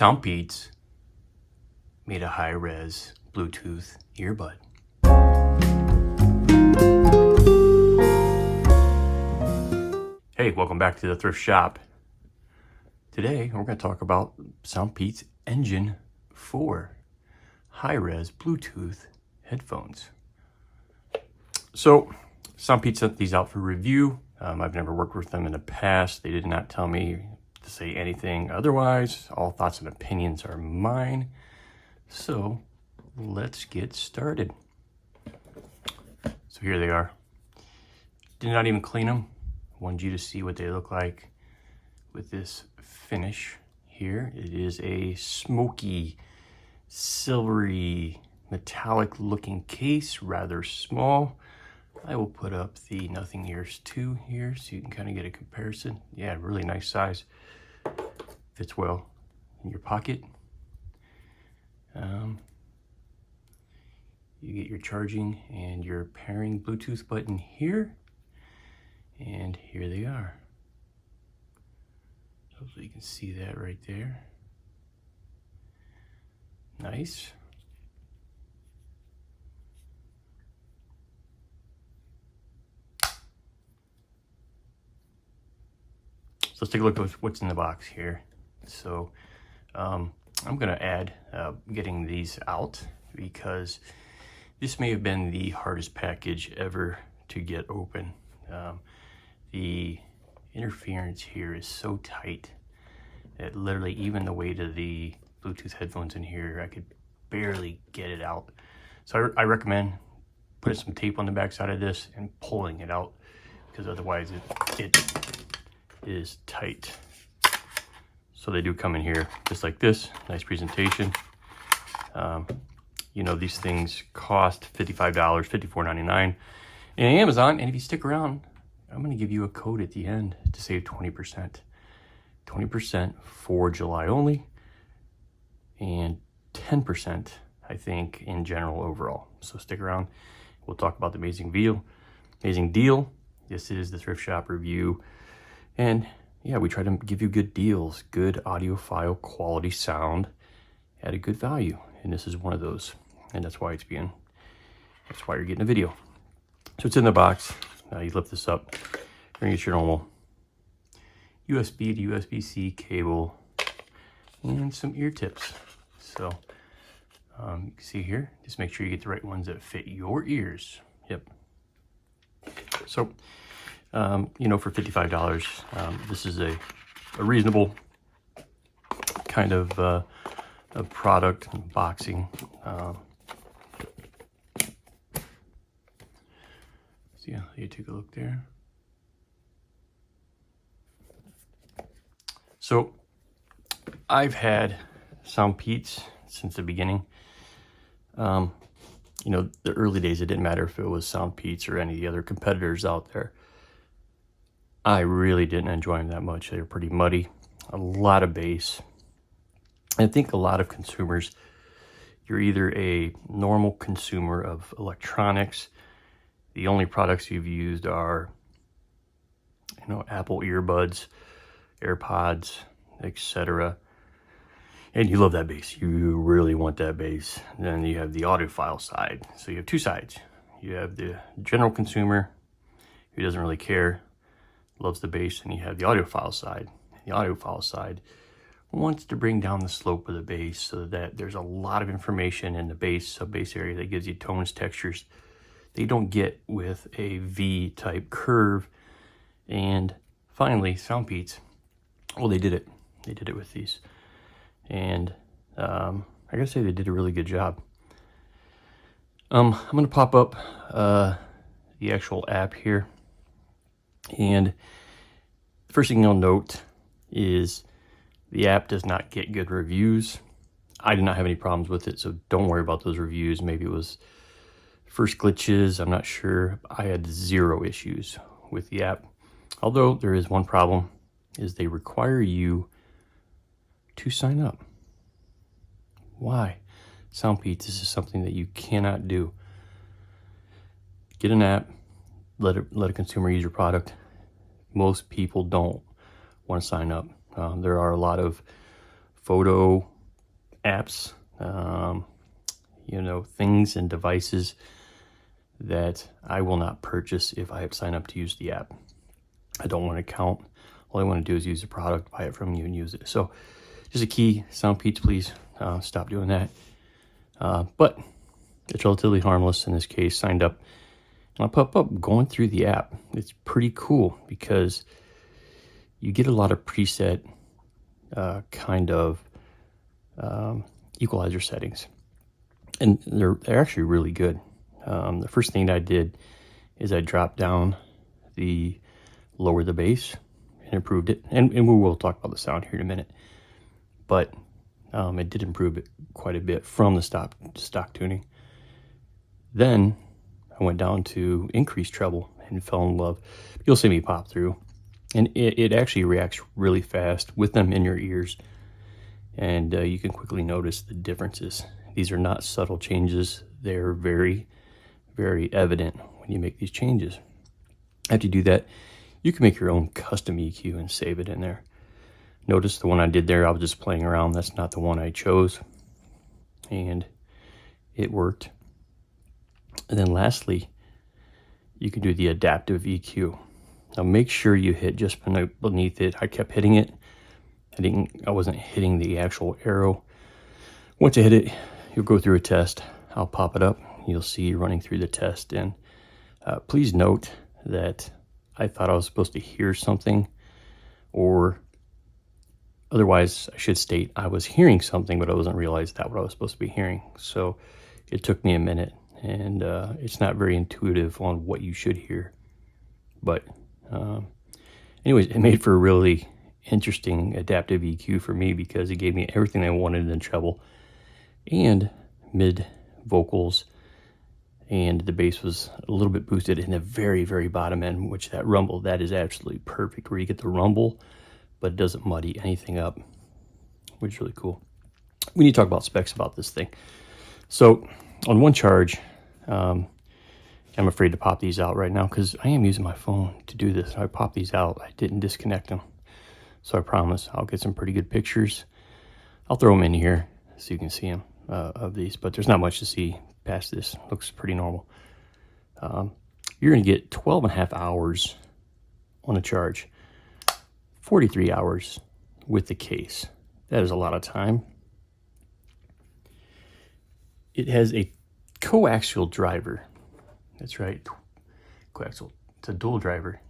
Soundpeats made a high-res Bluetooth earbud. Hey, welcome back to the thrift shop. Today we're going to talk about Soundpeats Engine 4 high-res Bluetooth headphones. So Soundpeats sent these out for review. I've never worked with them in the past. They did not tell me to say anything otherwise. All thoughts and opinions are mine. So let's get started. So here they are. Did not even clean them. Wanted you to see what they look like with this finish here. It is a smoky, silvery, metallic looking case, rather small. I will put up the Nothing Ears 2 here so you can kind of get a comparison. Yeah, really nice size. Fits well in your pocket. You get your charging and your pairing Bluetooth button here. And here they are. Hopefully you can see that right there. Nice. So let's take a look at what's in the box here. So I'm gonna add getting these out because this may have been the hardest package ever to get open. The interference here is so tight that literally even the weight of the Bluetooth headphones in here, I could barely get it out. So I recommend putting some tape on the back side of this and pulling it out, because otherwise it is tight. So they do come in here just like this. Nice presentation. You know, these things cost $55, $54.99 in Amazon, and if you stick around, I'm going to give you a code at the end to save 20%. 20% for July only, and 10%, I think, in general overall. So stick around. We'll talk about the amazing deal. This is the thrift shop review. And yeah, we try to give you good deals, good audiophile quality sound at a good value. And this is one of those. And that's why you're getting a video. So it's in the box. Now you lift this up. You're gonna get your normal USB to USB-C cable and some ear tips. So you can see here, just make sure you get the right ones that fit your ears. Yep. So, you know, for $55, this is a reasonable kind of a product unboxing. So yeah, you take a look there. So I've had Soundpeats since the beginning. You know, the early days, it didn't matter if it was Soundpeats or any of the other competitors out there. I really didn't enjoy them that much. They were pretty muddy, a lot of bass. I think a lot of consumers, you're either a normal consumer of electronics. The only products you've used are, you know, Apple earbuds, AirPods, etc. And you love that bass. You really want that bass. Then you have the audiophile side. So you have two sides. You have the general consumer who doesn't really care, loves the bass, and you have the audiophile side. The audiophile side wants to bring down the slope of the bass so that there's a lot of information in the bass, sub-bass area that gives you tones, textures they don't get with a V-type curve. And finally, Soundpeats, well, they did it. They did it with these. And I gotta say they did a really good job. I'm gonna pop up the actual app here. And the first thing you'll note is the app does not get good reviews. I did not have any problems with it, so don't worry about those reviews. Maybe it was first glitches, I'm not sure. I had zero issues with the app. Although there is one problem, is they require you to sign up. Why? Soundpeats, this is something that you cannot do. Get an app, let a consumer use your product. Most people don't want to sign up. There are a lot of photo apps, you know, things and devices that I will not purchase if I have signed up to use the app. I don't want to count. All I want to do is use the product, buy it from you, and use it. So just a key, Soundpeats, please stop doing that. But it's relatively harmless in this case. Signed up, and I'll pop up going through the app. It's pretty cool because you get a lot of preset kind of equalizer settings, and they're actually really good. The first thing I did is I dropped down lower the bass and improved it, and we will talk about the sound here in a minute, but it did improve it quite a bit from the stock tuning. Then I went down to increased treble and fell in love. You'll see me pop through, and it actually reacts really fast with them in your ears, and you can quickly notice the differences. These are not subtle changes. They're very, very evident when you make these changes. After you do that, you can make your own custom EQ and save it in there. Notice the one I did there, I was just playing around. That's not the one I chose, and it worked. And then lastly, you can do the adaptive EQ. Now make sure you hit just beneath it. I kept hitting it. I wasn't hitting the actual arrow. Once you hit it, you'll go through a test. I'll pop it up. You'll see running through the test. And please note that I thought I was supposed to hear something, or otherwise I should state I was hearing something, but I wasn't realizing that's what I was supposed to be hearing. So it took me a minute, and it's not very intuitive on what you should hear. But anyways, it made for a really interesting adaptive EQ for me because it gave me everything I wanted in treble and mid vocals, and the bass was a little bit boosted in the very, very bottom end, which that rumble, that is absolutely perfect, where you get the rumble, but it doesn't muddy anything up, which is really cool. We need to talk about specs about this thing. So on one charge, I'm afraid to pop these out right now because I am using my phone to do this. I popped these out. I didn't disconnect them. So I promise I'll get some pretty good pictures. I'll throw them in here so you can see them of these, but there's not much to see past this. Looks pretty normal. You're going to get 12 and a half hours on a charge, 43 hours with the case. That is a lot of time. It has a coaxial driver. That's right, coaxial. It's a dual driver,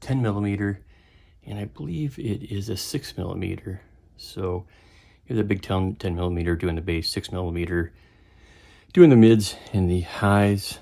10 millimeter, and I believe it is a 6 millimeter. So you have the big 10 millimeter doing the bass, 6 millimeter doing the mids and the highs.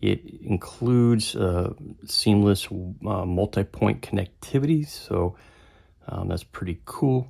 It includes seamless multi-point connectivity, so that's pretty cool.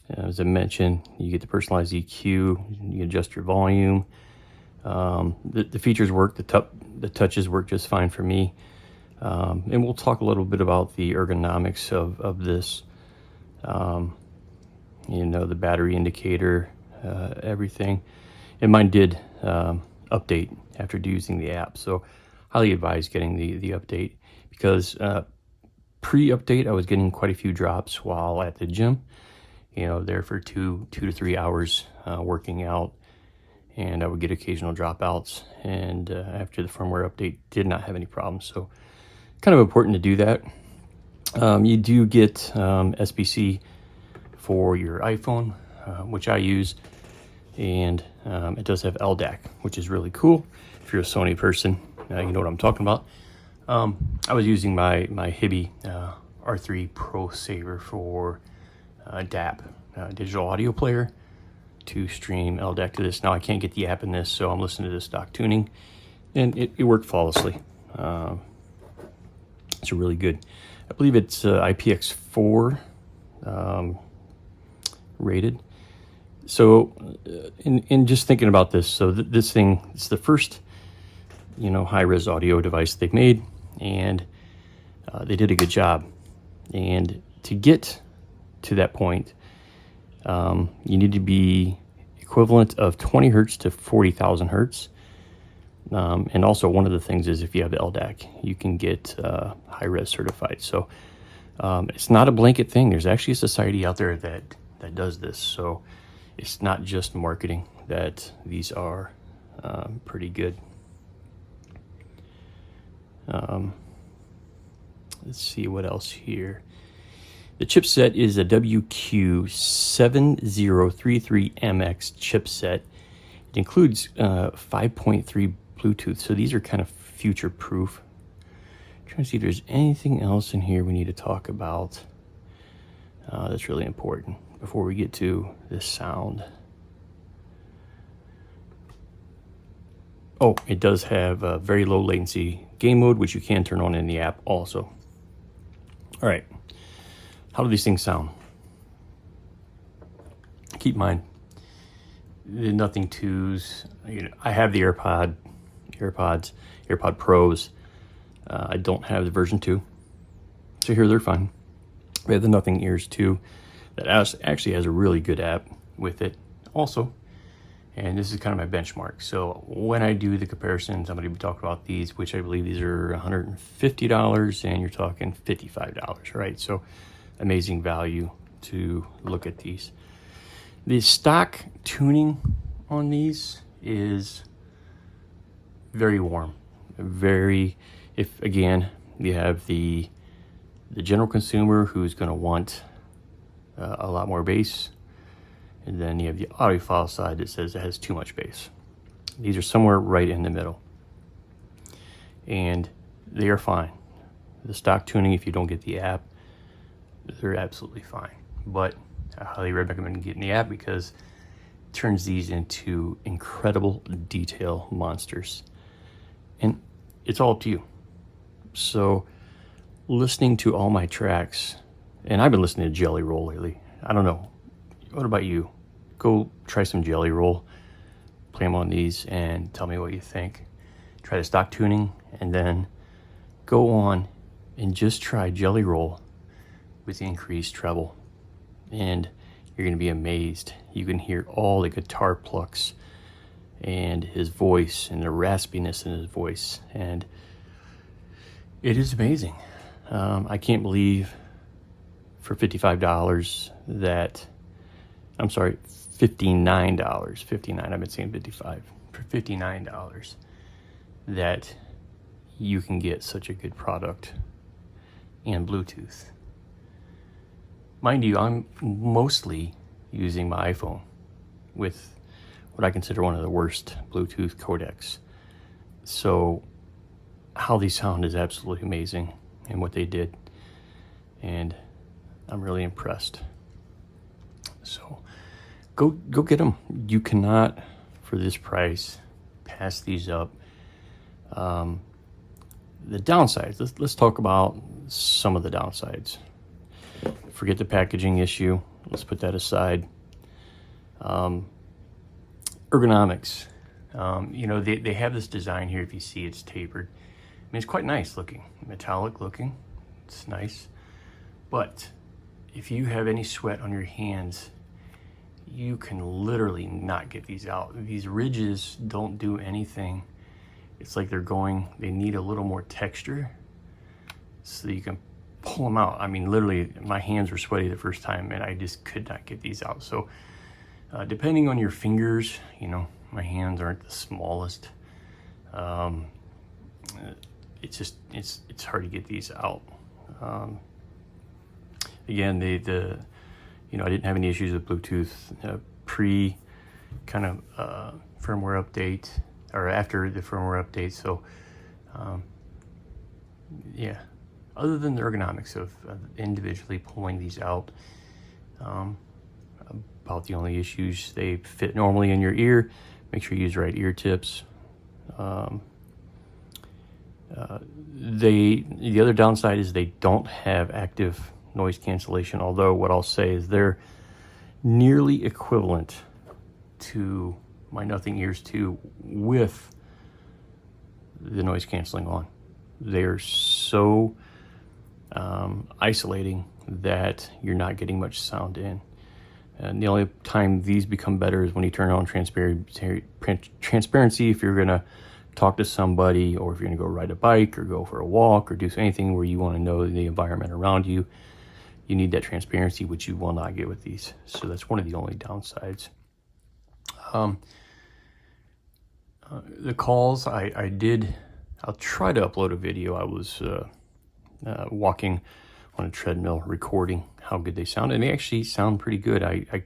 As I mentioned, you get the personalized EQ, you adjust your volume. The features work, the touches work just fine for me. And we'll talk a little bit about the ergonomics of this. You know, the battery indicator, everything. And mine did update after using the app, so highly advise getting the update, because pre-update I was getting quite a few drops while at the gym, you know, there for 2 to 3 hours working out, and I would get occasional dropouts, and after the firmware update did not have any problems. So kind of important to do that. You do get SBC for your iPhone, which I use, and it does have LDAC, which is really cool. If you're a Sony person, you know what I'm talking about. I was using my Hibby R3 Pro Saver for DAP, digital audio player, to stream LDAC to this. Now I can't get the app in this, so I'm listening to the stock tuning, and it worked flawlessly. It's really good. I believe it's IPX4 rated. So in just thinking about this, so this thing, it's the first, you know, high-res audio device they've made, and they did a good job. And to get to that point, you need to be equivalent of 20 hertz to 40,000 hertz. And also one of the things is if you have LDAC, you can get high-res certified. So It's not a blanket thing. There's actually a society out there that does this. So it's not just marketing that these are pretty good. Let's see what else here. The chipset is a WQ7033MX chipset. It includes 5.3 Bluetooth, so these are kind of future-proof. Trying to see if there's anything else in here we need to talk about that's really important before we get to this sound. Oh, it does have a very low latency game mode, which you can turn on in the app also. All right, how do these things sound? Keep in mind, the Nothing 2s. I have the AirPod Pros. I don't have the version 2, so here they're fine. We have the Nothing Ears 2 that actually has a really good app with it also, and this is kind of my benchmark. So when I do the comparison, somebody would talk about these, which I believe these are $150, and you're talking $55, right? So amazing value to look at these. The stock tuning on these is very warm, if again you have the general consumer who's going to want a lot more bass, and then you have the audiophile side that says it has too much bass. These are somewhere right in the middle, and they are fine. The stock tuning, if you don't get the app, they're absolutely fine, but I highly recommend getting the app because it turns these into incredible detail monsters, and it's all up to you. So listening to all my tracks, and I've been listening to Jelly Roll lately. I don't know, what about you? Go try some Jelly Roll, play them on these, and tell me what you think. Try the stock tuning, and then go on and just try Jelly Roll with increased treble, and you're going to be amazed. You can hear all the guitar plucks and his voice and the raspiness in his voice, and it is amazing. I can't believe for $55 that, I'm sorry, $59, 59, I've been saying 55, for $59 that you can get such a good product and Bluetooth. Mind you, I'm mostly using my iPhone with what I consider one of the worst Bluetooth codecs. So how these sound is absolutely amazing, and what they did, and I'm really impressed. So go get them. You cannot, for this price, pass these up. The downsides, let's talk about some of the downsides. Forget the packaging issue, let's put that aside. Ergonomics, they have this design here. If you see, it's tapered. I mean, it's quite nice looking, metallic looking, it's nice, but if you have any sweat on your hands, you can literally not get these out. These ridges don't do anything. It's like they need a little more texture so you can pull them out. I mean, literally, my hands were sweaty the first time, and I just could not get these out. So depending on your fingers, my hands aren't the smallest. It's hard to get these out. Again, I didn't have any issues with Bluetooth pre kind of firmware update, or after the firmware update. So yeah, other than the ergonomics of individually pulling these out, about the only issues. They fit normally in your ear. Make sure you use the right ear tips. The other downside is they don't have active noise cancellation, although what I'll say is they're nearly equivalent to my Nothing Ears 2 with the noise canceling on. They're so isolating that you're not getting much sound in. And the only time these become better is when you turn on transparency, if you're gonna talk to somebody, or if you're going to go ride a bike or go for a walk or do anything where you want to know the environment around you, you need that transparency, which you will not get with these. So that's one of the only downsides. The calls, I'll try to upload a video. I was walking on a treadmill recording how good they sound, and they actually sound pretty good. I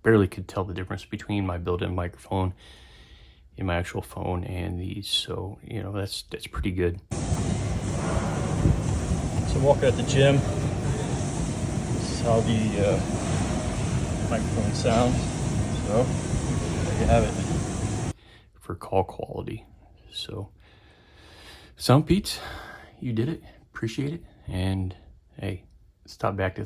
barely could tell the difference between my built-in microphone in my actual phone and these, so you know, that's pretty good. So walking at the gym, this is how the microphone sounds. So there you have it for call quality. So Soundpeats, you did it, appreciate it. And hey, stop back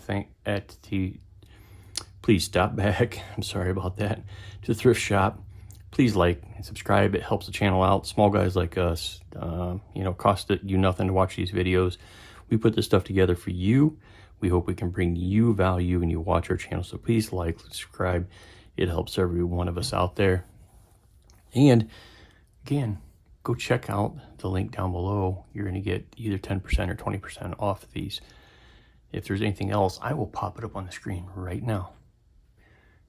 please stop back, I'm sorry about that, to the thrift shop. Please like and subscribe, it helps the channel out. Small guys like us, you know, cost you nothing to watch these videos. We put this stuff together for you. We hope we can bring you value when you watch our channel. So please like, subscribe, it helps every one of us out there. And again, go check out the link down below. You're going to get either 10% or 20% off these. If there's anything else, I will pop it up on the screen right now.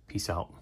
Peace out.